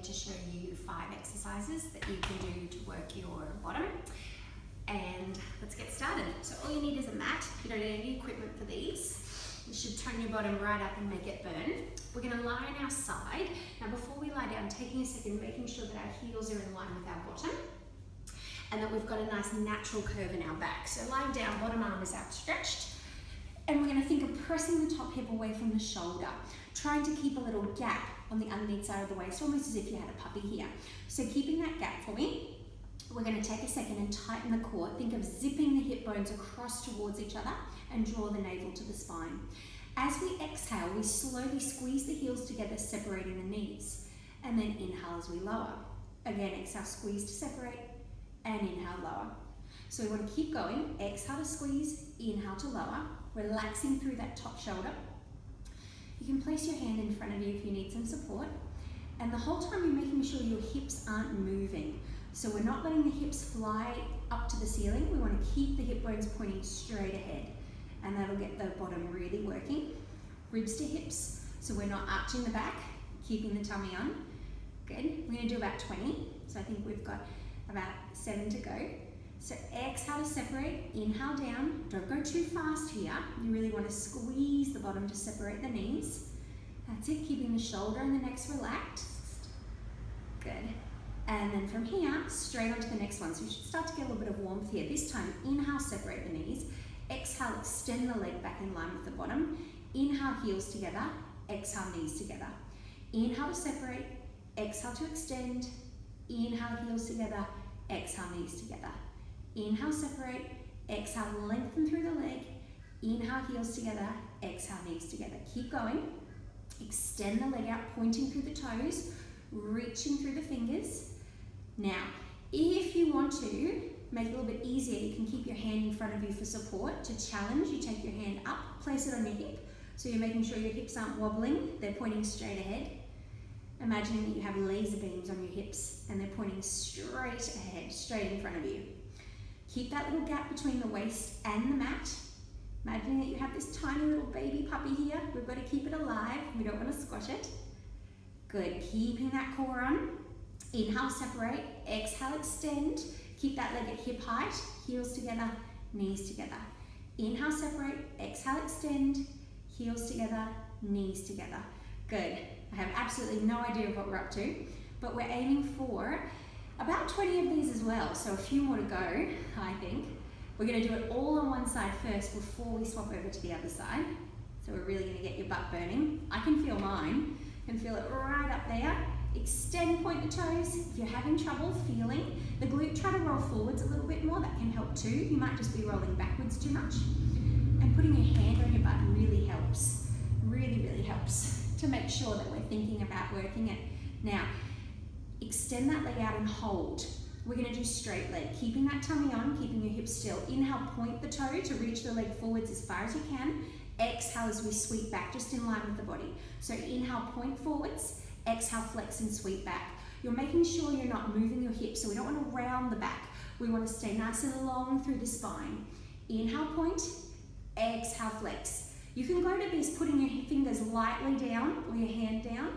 to show you 5 exercises that you can do to work your bottom. And let's get started. So all you need is a mat. You don't need any equipment for these. You should tone your bottom right up and make it burn. We're going to lie on our side. Now before we lie down, taking a second, making sure that our heels are in line with our bottom and that we've got a nice natural curve in our back. So lying down, bottom arm is outstretched. And we're going to think of pressing the top hip away from the shoulder, trying to keep a little gap on the underneath side of the waist, almost as if you had a puppy here. So keeping that gap for me. We're going to take a second and tighten the core. Think of zipping the hip bones across towards each other and draw the navel to the spine. As we exhale, we slowly squeeze the heels together, separating the knees. And then inhale as we lower. Again, exhale, squeeze to separate, and inhale, lower. So we want to keep going. Exhale to squeeze, inhale to lower, relaxing through that top shoulder. You can place your hand in front of you if you need some support. And the whole time you're making sure your hips aren't moving. So we're not letting the hips fly up to the ceiling. We want to keep the hip bones pointing straight ahead. And that'll get the bottom really working. Ribs to hips. So we're not arching the back, keeping the tummy on. Good. We're going to do about 20. So I think we've got about 7 to go. So exhale to separate, inhale down. Don't go too fast here. You really want to squeeze the bottom to separate the knees. That's it, keeping the shoulder and the neck relaxed. Good. And then from here, straight onto the next one. So you should start to get a little bit of warmth here. This time, inhale, separate the knees. Exhale, extend the leg back in line with the bottom. Inhale, heels together. Exhale, knees together. Inhale to separate. Exhale to extend. Inhale, heels together. Exhale, knees together. Inhale, separate. Exhale, lengthen through the leg. Inhale, heels together. Exhale, knees together. Keep going. Extend the leg out, pointing through the toes, reaching through the fingers. Now, if you want to make it a little bit easier, you can keep your hand in front of you for support. To challenge, you take your hand up, place it on your hip. So you're making sure your hips aren't wobbling, they're pointing straight ahead. Imagining that you have laser beams on your hips and they're pointing straight ahead, straight in front of you. Keep that little gap between the waist and the mat. Imagining that you have this tiny little baby puppy here. We've got to keep it alive. We don't want to squash it. Good. Keeping that core on. Inhale, separate. Exhale, extend. Keep that leg at hip height. Heels together, knees together. Inhale, separate. Exhale, extend. Heels together, knees together. Good. I have absolutely no idea of what we're up to, but we're aiming for about 20 of these as well. So a few more to go, I think. We're going to do it all on one side first before we swap over to the other side. So we're really going to get your butt burning. I can feel mine. I can feel it right up there. Extend, point the toes. If you're having trouble feeling the glute, try to roll forwards a little bit more. That can help too. You might just be rolling backwards too much. And putting your hand on your butt really helps. Really, really helps to make sure that we're thinking about working it. Now, extend that leg out and hold. We're going to do straight leg, keeping that tummy on, keeping your hips still. Inhale, point the toe to reach the leg forwards as far as you can. Exhale as we sweep back, just in line with the body. So inhale, point forwards. Exhale, flex and sweep back. You're making sure you're not moving your hips, so we don't want to round the back. We want to stay nice and long through the spine. Inhale, point. Exhale, flex. You can go to this putting your fingers lightly down or your hand down,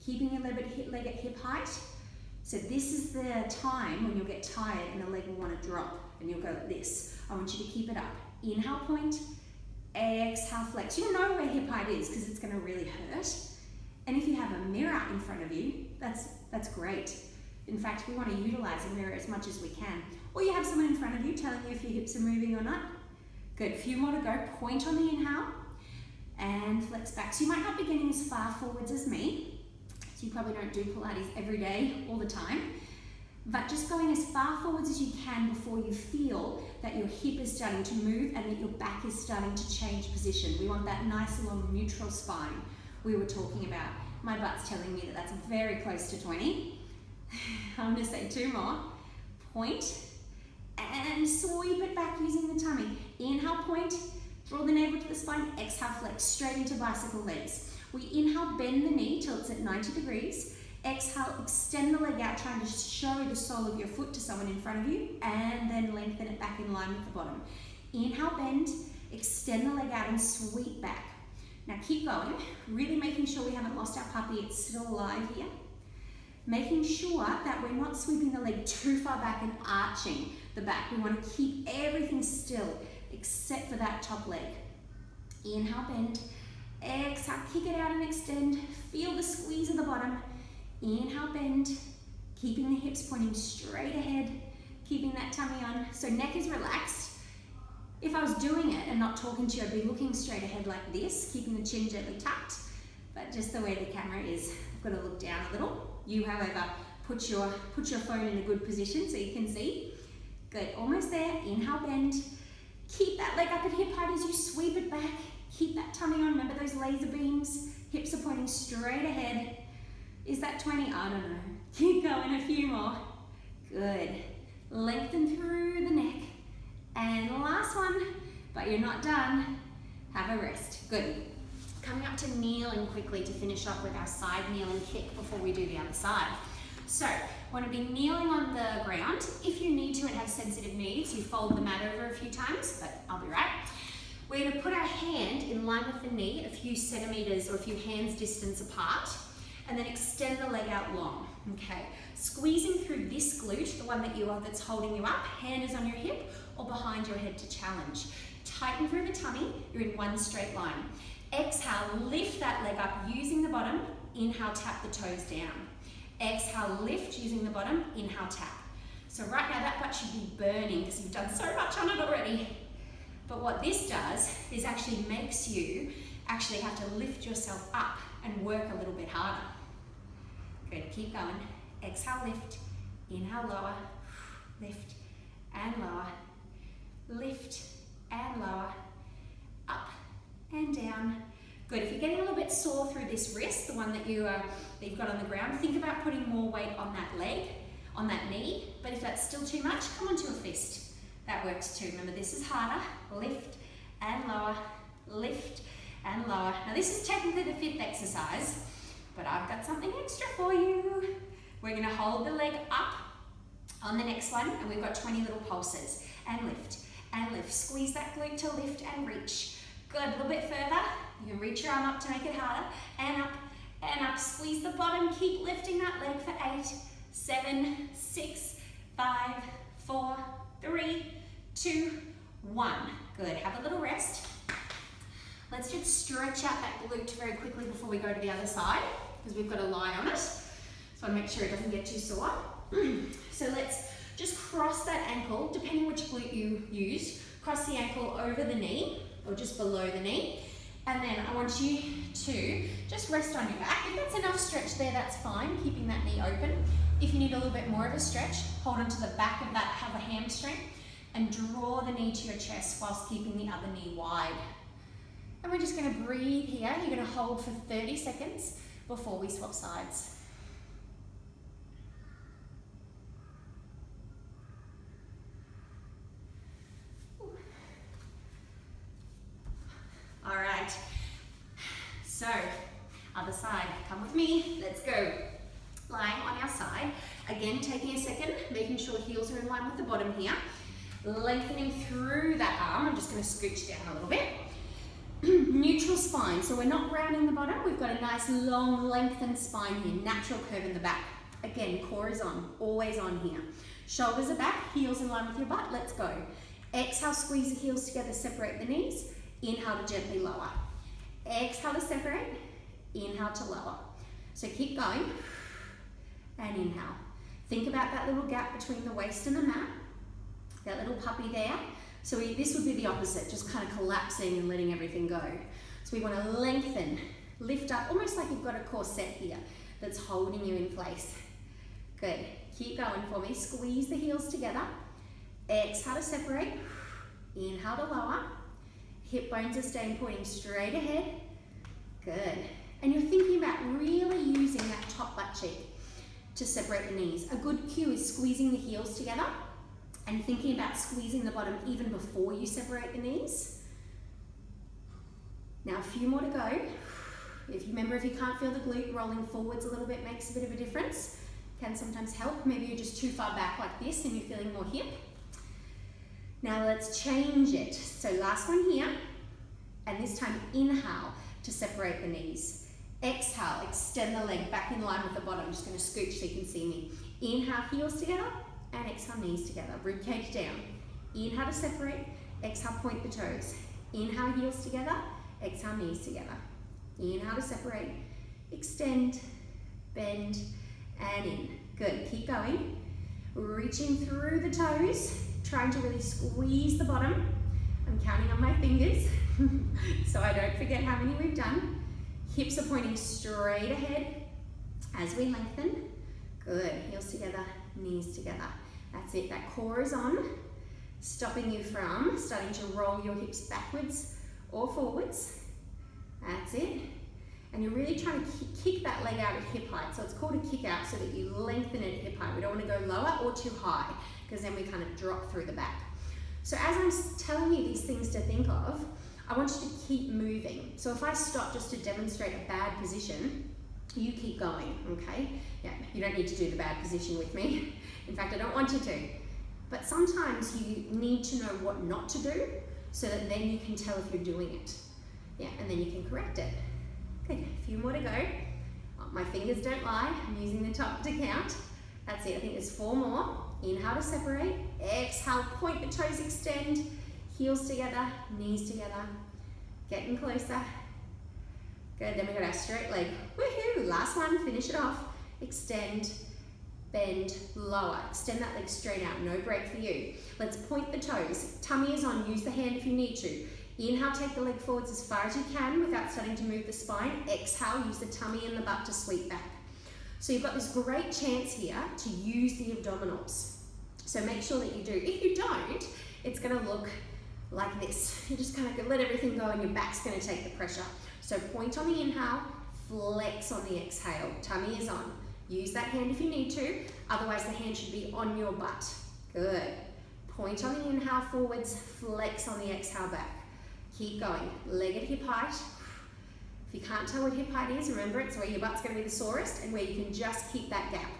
keeping your leg at hip height. So this is the time when you'll get tired and the leg will want to drop and you'll go like this. I want you to keep it up. Inhale, point. Exhale, flex. You'll know where hip height is because it's going to really hurt. And if you have a mirror in front of you, that's great. In fact, we want to utilize a mirror as much as we can. Or you have someone in front of you telling you if your hips are moving or not. Good. A few more to go. Point on the inhale and flex back. So you might not be getting as far forwards as me. So you probably don't do Pilates every day, all the time. But just going as far forwards as you can before you feel that your hip is starting to move and that your back is starting to change position. We want that nice long neutral spine we were talking about. My butt's telling me that that's very close to 20. I'm going to say 2 more. Point and sweep it back using the tummy. Inhale, point, draw the navel to the spine. Exhale, flex straight into bicycle legs. We inhale, bend the knee till it's at 90 degrees. Exhale, extend the leg out, trying to show the sole of your foot to someone in front of you, and then lengthen it back in line with the bottom. Inhale, bend, extend the leg out and sweep back. Now keep going, really making sure we haven't lost our puppy, it's still alive here. Making sure that we're not sweeping the leg too far back and arching the back. We want to keep everything still except for that top leg. Inhale, bend. Exhale, kick it out and extend. Feel the squeeze at the bottom. Inhale, bend. Keeping the hips pointing straight ahead. Keeping that tummy on. So neck is relaxed. If I was doing it and not talking to you, I'd be looking straight ahead like this, keeping the chin gently tucked. But just the way the camera is, I've got to look down a little. You, however, put your phone in a good position so you can see. Good, almost there. Inhale, bend. Keep that leg up at hip height as you sweep it back. Keep that tummy on. Remember those laser beams? Hips are pointing straight ahead. Is that 20? I don't know. Keep going, a few more. Good. Lengthen through the neck. And last one, but you're not done. Have a rest. Good. Coming up to kneeling quickly to finish off with our side kneeling kick before we do the other side. So, want to be kneeling on the ground. If you need to and have sensitive knees, you fold the mat over a few times, but I'll be right. We're going to put our hand in line with the knee, a few centimeters or a few hands distance apart, and then extend the leg out long. Okay, squeezing through this glute, the one that's holding you up, hand is on your hip or behind your head to challenge. Tighten through the tummy, you're in one straight line. Exhale, lift that leg up using the bottom. Inhale, tap the toes down. Exhale, lift using the bottom. Inhale, tap. So right now that butt should be burning because you've done so much on it already. But what this does is actually makes you actually have to lift yourself up and work a little bit harder. Good, keep going. Exhale, lift. Inhale, lower. Lift and lower. Lift and lower. Up and down. Good. If you're getting a little bit sore through this wrist, the one that you've got on the ground, think about putting more weight on that leg, on that knee. But if that's still too much, come onto a fist. That works too. Remember, this is harder. Lift and lower. Lift and lower. Now this is technically the fifth exercise, but I've got something extra for you. We're going to hold the leg up on the next one, and we've got 20 little pulses. And lift and lift. Squeeze that glute to lift and reach. Good, a little bit further. You can reach your arm up to make it harder. And up and up. Squeeze the bottom. Keep lifting that leg for 8, 7, 6, 5, 4, 3, 2, 1. Good. Have a little rest. Let's just stretch out that glute very quickly before we go to the other side because we've got to lie on it. So I make sure it doesn't get too sore. So let's just cross that ankle, depending which glute you use. Cross the ankle over the knee or just below the knee. And then I want you to just rest on your back. If that's enough stretch there, that's fine, keeping that knee open. If you need a little bit more of a stretch, hold onto the back of that, have a hamstring, and draw the knee to your chest whilst keeping the other knee wide. And we're just going to breathe here. You're going to hold for 30 seconds before we swap sides. All right, so other side, come with me, let's go. Lying on our side, again taking a second, making sure heels are in line with the bottom here. Lengthening through that arm, I'm just going to scooch down a little bit. Neutral spine, so we're not rounding the bottom, we've got a nice long lengthened spine here, natural curve in the back. Again, core is on, always on here. Shoulders are back, heels in line with your butt, let's go. Exhale, squeeze the heels together, separate the knees. Inhale to gently lower. Exhale to separate. Inhale to lower. So keep going. And inhale. Think about that little gap between the waist and the mat. That little puppy there. So this would be the opposite, just kind of collapsing and letting everything go. So we want to lengthen, lift up, almost like you've got a corset here that's holding you in place. Good. Keep going for me. Squeeze the heels together. Exhale to separate. Inhale to lower. Hip bones are staying pointing straight ahead. Good. And you're thinking about really using that top butt cheek to separate the knees. A good cue is squeezing the heels together and thinking about squeezing the bottom even before you separate the knees. Now a few more to go. If you can't feel the glute, rolling forwards a little bit makes a bit of a difference. Can sometimes help. Maybe you're just too far back like this and you're feeling more hip. Now let's change it. So last one here, and this time inhale to separate the knees. Exhale, extend the leg back in line with the bottom. I'm just going to scooch so you can see me. Inhale, heels together, and exhale, knees together. Rib cage down. Inhale to separate, exhale, point the toes. Inhale, heels together, exhale, knees together. Inhale to separate, extend, bend, and in. Good, keep going. Reaching through the toes, trying to really squeeze the bottom. I'm counting on my fingers so I don't forget how many we've done. Hips are pointing straight ahead as we lengthen. Good, heels together, knees together. That's it, that core is on, stopping you from starting to roll your hips backwards or forwards. That's it. And you're really trying to kick that leg out at hip height. So it's called a kick out so that you lengthen it at hip height. We don't want to go lower or too high because then we kind of drop through the back. So as I'm telling you these things to think of, I want you to keep moving. So if I stop just to demonstrate a bad position, you keep going, okay? Yeah, you don't need to do the bad position with me. In fact, I don't want you to. But sometimes you need to know what not to do so that then you can tell if you're doing it. Yeah, and then you can correct it. Good, a few more to go. Oh, my fingers don't lie, I'm using the top to count. That's it, I think there's 4 more. Inhale to separate, exhale, point the toes, extend, heels together, knees together, getting closer. Good, then we got our straight leg. Woohoo, last one, finish it off. Extend, bend, lower. Extend that leg straight out, no break for you. Let's point the toes. Tummy is on, use the hand if you need to. Inhale, take the leg forwards as far as you can without starting to move the spine. Exhale, use the tummy and the butt to sweep back. So you've got this great chance here to use the abdominals. So make sure that you do. If you don't, it's gonna look like this. You just kind of let everything go and your back's gonna take the pressure. So point on the inhale, flex on the exhale. Tummy is on. Use that hand if you need to, otherwise the hand should be on your butt. Good. Point on the inhale forwards, flex on the exhale back. Keep going. Leg at hip height. If you can't tell what hip height is, remember it's where your butt's going to be the sorest and where you can just keep that gap.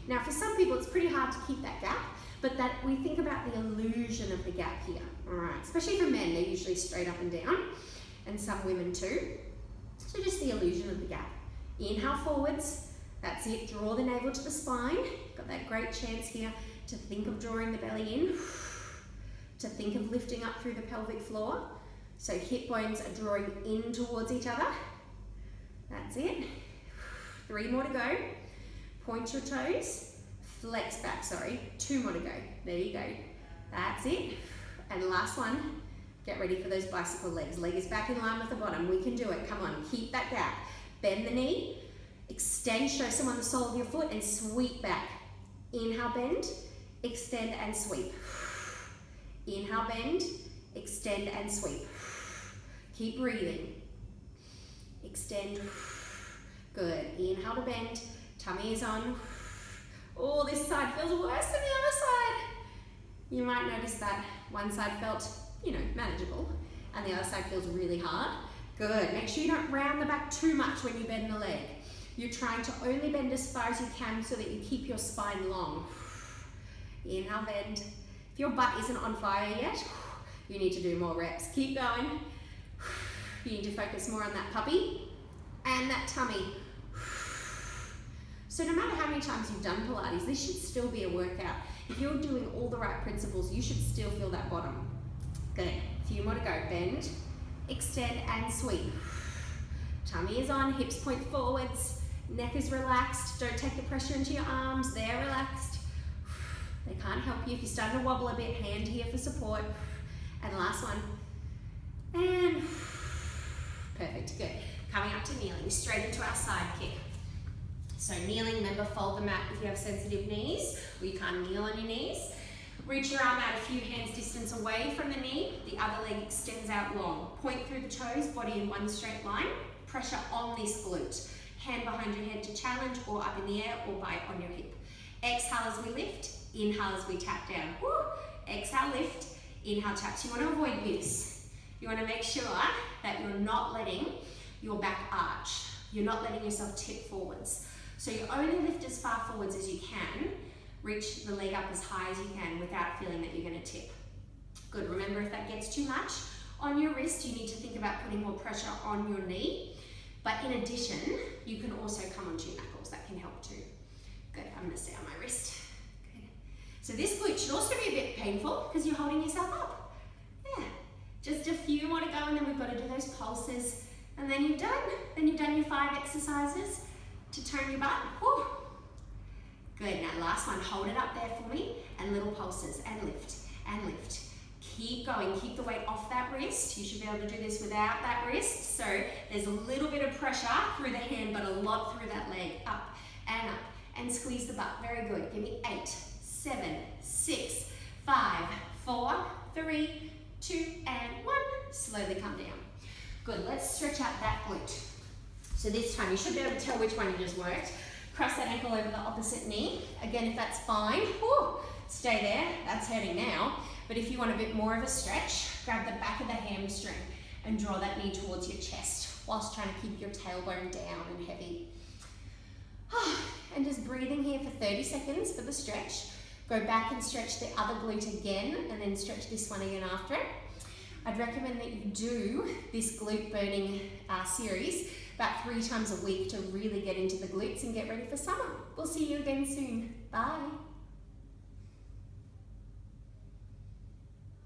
Now for some people it's pretty hard to keep that gap, but that we think about the illusion of the gap here. Alright, especially for men, they're usually straight up and down, and some women too. So just the illusion of the gap. Inhale forwards, that's it, draw the navel to the spine. Got that great chance here to think of drawing the belly in, to think of lifting up through the pelvic floor. So hip bones are drawing in towards each other. That's it. 3 more to go. Point your toes, flex back, sorry. 2 more to go. There you go. That's it. And last one, get ready for those bicycle legs. Leg is back in line with the bottom. We can do it. Come on, keep that gap. Bend the knee, extend, show someone the sole of your foot and sweep back. Inhale, bend, extend and sweep. Inhale, bend, extend and sweep. Keep breathing. Extend. Good. Inhale to bend. Tummy is on. Oh, this side feels worse than the other side. You might notice that one side felt, manageable, and the other side feels really hard. Good. Make sure you don't round the back too much when you bend the leg. You're trying to only bend as far as you can so that you keep your spine long. Inhale, bend. If your butt isn't on fire yet, you need to do more reps. Keep going. You need to focus more on that puppy and that tummy. So no matter how many times you've done Pilates, this should still be a workout. If you're doing all the right principles, you should still feel that bottom. Good. A few more to go. Bend, extend and sweep. Tummy is on, hips point forwards, neck is relaxed. Don't take the pressure into your arms, they're relaxed. They can't help you. If you're starting to wobble a bit, hand here for support. And last one. And perfect, good. Coming up to kneeling, straight into our side kick. So kneeling, remember fold the mat if you have sensitive knees, or you can't kneel on your knees. Reach your arm out a few hands distance away from the knee, the other leg extends out long. Point through the toes, body in one straight line. Pressure on this glute. Hand behind your head to challenge, or up in the air, or bite on your hip. Exhale as we lift, inhale as we tap down. Woo. Exhale, lift, inhale, taps. You want to avoid this. You want to make sure that you're not letting your back arch. You're not letting yourself tip forwards. So you only lift as far forwards as you can. Reach the leg up as high as you can without feeling that you're going to tip. Good. Remember, if that gets too much on your wrist, you need to think about putting more pressure on your knee. But in addition, you can also come onto your knuckles. That can help too. Good, I'm gonna stay on my wrist. Good. So this glute should also be a bit painful because you're holding yourself up. Yeah, just a few more to go, and then we've got to do those pulses. And then you've done. Then you've done your 5 exercises to tone your butt. Whew. Good, now last one, hold it up there for me, and little pulses, and lift, and lift. Keep going, keep the weight off that wrist. You should be able to do this without that wrist. So there's a little bit of pressure through the hand, but a lot through that leg. Up, and squeeze the butt. Very good. Give me 8, 7, 6, 5, 4, 3, 2, and 1. Slowly come down. Good, let's stretch out that glute. So this time, you should be able to tell which one you just worked. Cross that ankle over the opposite knee. Again, if that's fine, whew, stay there. That's hurting now. But if you want a bit more of a stretch, grab the back of the hamstring and draw that knee towards your chest whilst trying to keep your tailbone down and heavy. And just breathing here for 30 seconds for the stretch. Go back and stretch the other glute again, and then stretch this one again after it. I'd recommend that you do this glute burning series about 3 times a week to really get into the glutes and get ready for summer. We'll see you again soon. Bye.